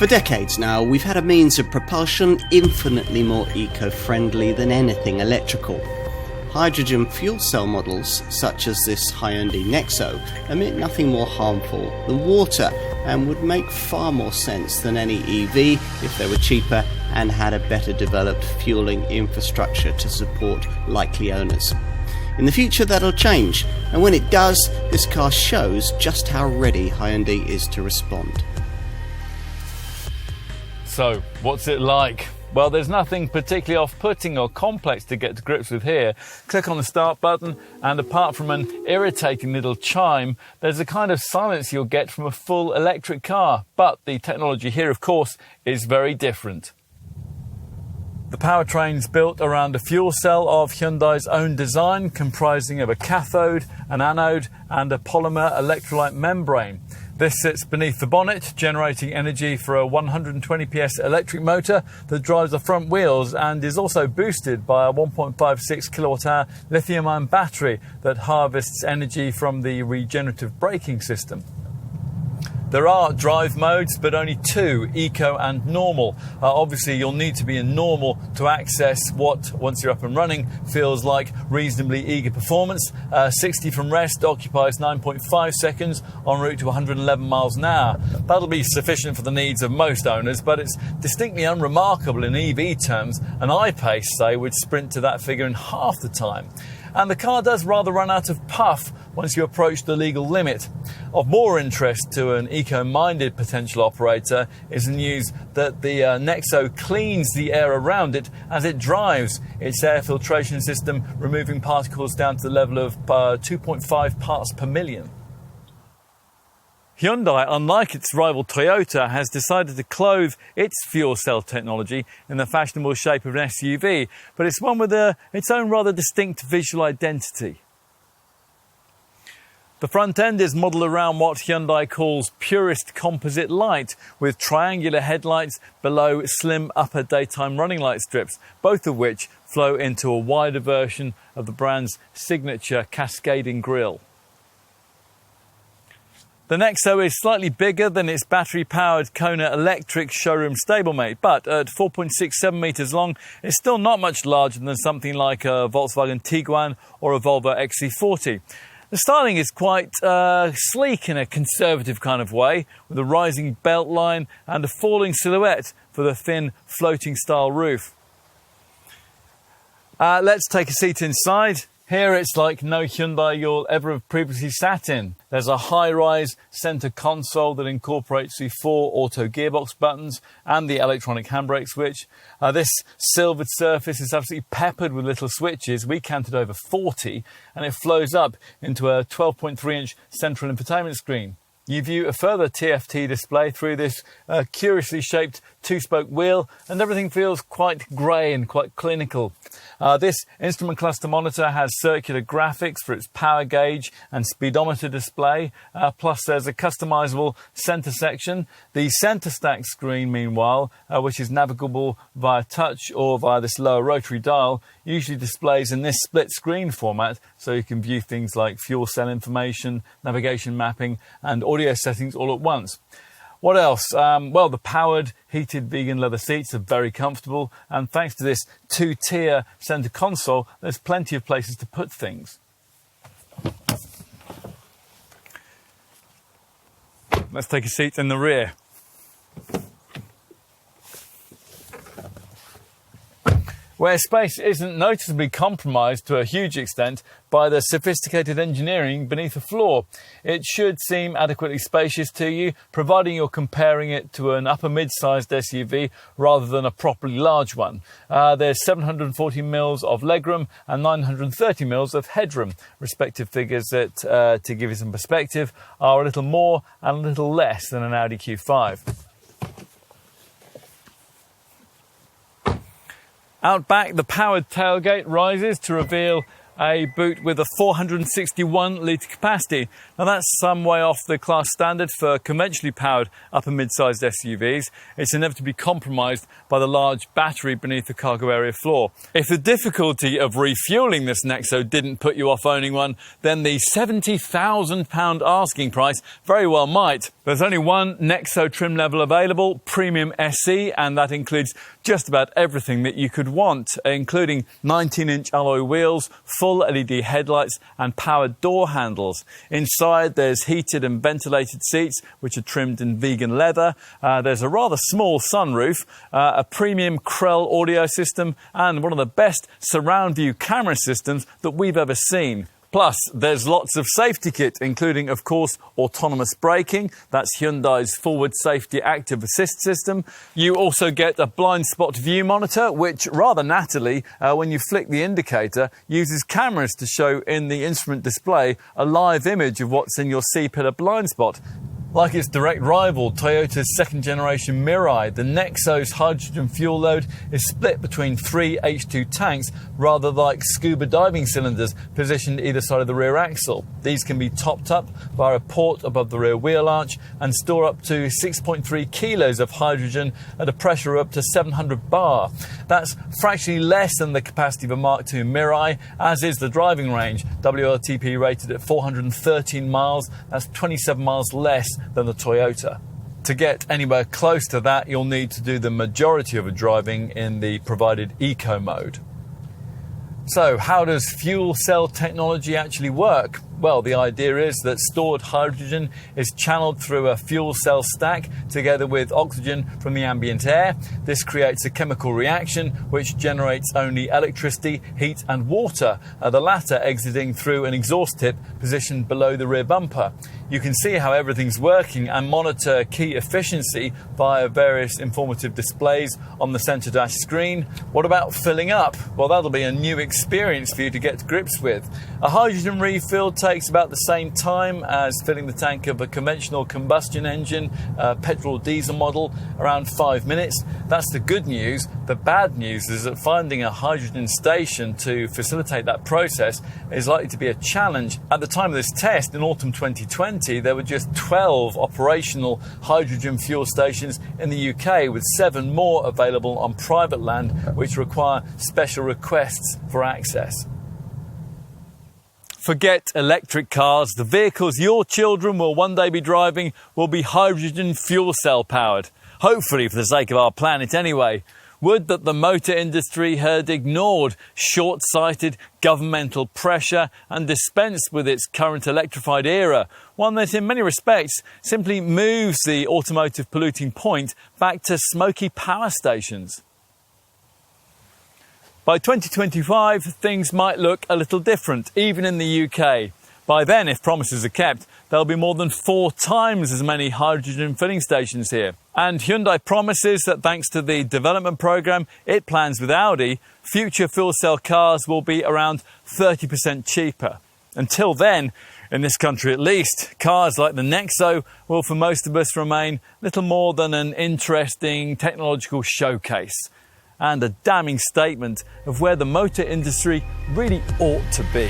For decades now, we've had a means of propulsion infinitely more eco-friendly than anything electrical. Hydrogen fuel cell models, such as this Hyundai Nexo, emit nothing more harmful than water and would make far more sense than any EV if they were cheaper and had a better developed fueling infrastructure to support likely owners. In the future that'll change, and when it does, this car shows just how ready Hyundai is to respond. So, what's it like? Well, there's nothing particularly off-putting or complex to get to grips with here. Click on the start button, and apart from an irritating little chime, there's a kind of silence you'll get from a full electric car. But the technology here, of course, is very different. The powertrain's built around a fuel cell of Hyundai's own design, comprising of a cathode, an anode, and a polymer electrolyte membrane. This sits beneath the bonnet, generating energy for a 120 PS electric motor that drives the front wheels and is also boosted by a 1.56 kilowatt-hour lithium-ion battery that harvests energy from the regenerative braking system. There are drive modes, but only two, eco and normal. Obviously, you'll need to be in normal to access what, once you're up and running, feels like reasonably eager performance. 60 from rest occupies 9.5 seconds en route to 111 miles an hour. That'll be sufficient for the needs of most owners, but it's distinctly unremarkable in EV terms. An I-Pace, say, would sprint to that figure in half the time. And the car does rather run out of puff once you approach the legal limit. Of more interest to an eco-minded potential operator is the news that the Nexo cleans the air around it as it drives, its air filtration system removing particles down to the level of 2.5 parts per million. Hyundai, unlike its rival Toyota, has decided to clothe its fuel cell technology in the fashionable shape of an SUV, but it's one with its own rather distinct visual identity. The front end is modelled around what Hyundai calls purist composite light, with triangular headlights below slim upper daytime running light strips, both of which flow into a wider version of the brand's signature cascading grille. The Nexo is slightly bigger than its battery-powered Kona electric showroom stablemate, but at 4.67 metres long, it's still not much larger than something like a Volkswagen Tiguan or a Volvo XC40. The styling is quite sleek in a conservative kind of way, with a rising belt line and a falling silhouette for the thin, floating style roof. Let's take a seat inside. Here it's like no Hyundai you'll ever have previously sat in. There's a high-rise centre console that incorporates the 4 auto gearbox buttons and the electronic handbrake switch. This silvered surface is absolutely peppered with little switches. We counted over 40, and it flows up into a 12.3-inch central infotainment screen. You view a further TFT display through this curiously shaped two-spoke wheel, and everything feels quite grey and quite clinical. This instrument cluster monitor has circular graphics for its power gauge and speedometer display, plus there's a customisable centre section. The centre stack screen, meanwhile, which is navigable via touch or via this lower rotary dial, usually displays in this split screen format, so you can view things like fuel cell information, navigation mapping and audio settings all at once. What else? Well, the powered, heated vegan leather seats are very comfortable, and thanks to this two-tier centre console, there's plenty of places to put things. Let's take a seat in the rear. Where space isn't noticeably compromised to a huge extent by the sophisticated engineering beneath the floor. It should seem adequately spacious to you, providing you're comparing it to an upper mid-sized SUV rather than a properly large one. There's 740 mils of legroom and 930 mils of headroom. Respective figures that, to give you some perspective, are a little more and a little less than an Audi Q5. Out back, the powered tailgate rises to reveal a boot with a 461 litre capacity. Now that's some way off the class standard for conventionally powered upper mid-sized SUVs. It's inevitably compromised by the large battery beneath the cargo area floor. If the difficulty of refuelling this Nexo didn't put you off owning one, then the £70,000 asking price very well might. There's only one Nexo trim level available, Premium SE, and that includes just about everything that you could want, including 19-inch alloy wheels, full LED headlights and powered door handles. Inside there's heated and ventilated seats which are trimmed in vegan leather. There's a rather small sunroof, a premium Krell audio system and one of the best surround view camera systems that we've ever seen. Plus, there's lots of safety kit, including, of course, autonomous braking. That's Hyundai's forward safety active assist system. You also get a blind spot view monitor, which, rather nattily, when you flick the indicator, uses cameras to show in the instrument display a live image of what's in your C-pillar blind spot. Like its direct rival, Toyota's second-generation Mirai, the Nexo's hydrogen fuel load is split between 3 H2 tanks, rather like scuba diving cylinders positioned either side of the rear axle. These can be topped up via a port above the rear wheel arch and store up to 6.3 kilos of hydrogen at a pressure of up to 700 bar. That's fractionally less than the capacity of a Mark II Mirai, as is the driving range, WLTP rated at 413 miles. That's 27 miles less than the Toyota. To get anywhere close to that, you'll need to do the majority of the driving in the provided eco mode. So, how does fuel cell technology actually work? Well, the idea is that stored hydrogen is channeled through a fuel cell stack together with oxygen from the ambient air. This creates a chemical reaction which generates only electricity, heat and water, the latter exiting through an exhaust tip positioned below the rear bumper. You can see how everything's working and monitor key efficiency via various informative displays on the centre dash screen. What about filling up? Well, that'll be a new experience for you to get to grips with. A hydrogen refill takes about the same time as filling the tank of a conventional combustion engine, petrol diesel model, around 5 minutes. That's the good news. The bad news is that finding a hydrogen station to facilitate that process is likely to be a challenge. At the time of this test in autumn 2020, there were just 12 operational hydrogen fuel stations in the UK, with 7 more available on private land which require special requests for access. Forget electric cars. The vehicles your children will one day be driving will be hydrogen fuel cell powered. Hopefully for the sake of our planet anyway. Would that the motor industry had ignored short-sighted governmental pressure and dispensed with its current electrified era, one that in many respects simply moves the automotive polluting point back to smoky power stations. By 2025, things might look a little different, even in the UK. By then, if promises are kept, there'll be more than 4 times as many hydrogen filling stations here. And Hyundai promises that thanks to the development programme it plans with Audi, future fuel cell cars will be around 30% cheaper. Until then, in this country at least, cars like the Nexo will for most of us remain little more than an interesting technological showcase and a damning statement of where the motor industry really ought to be.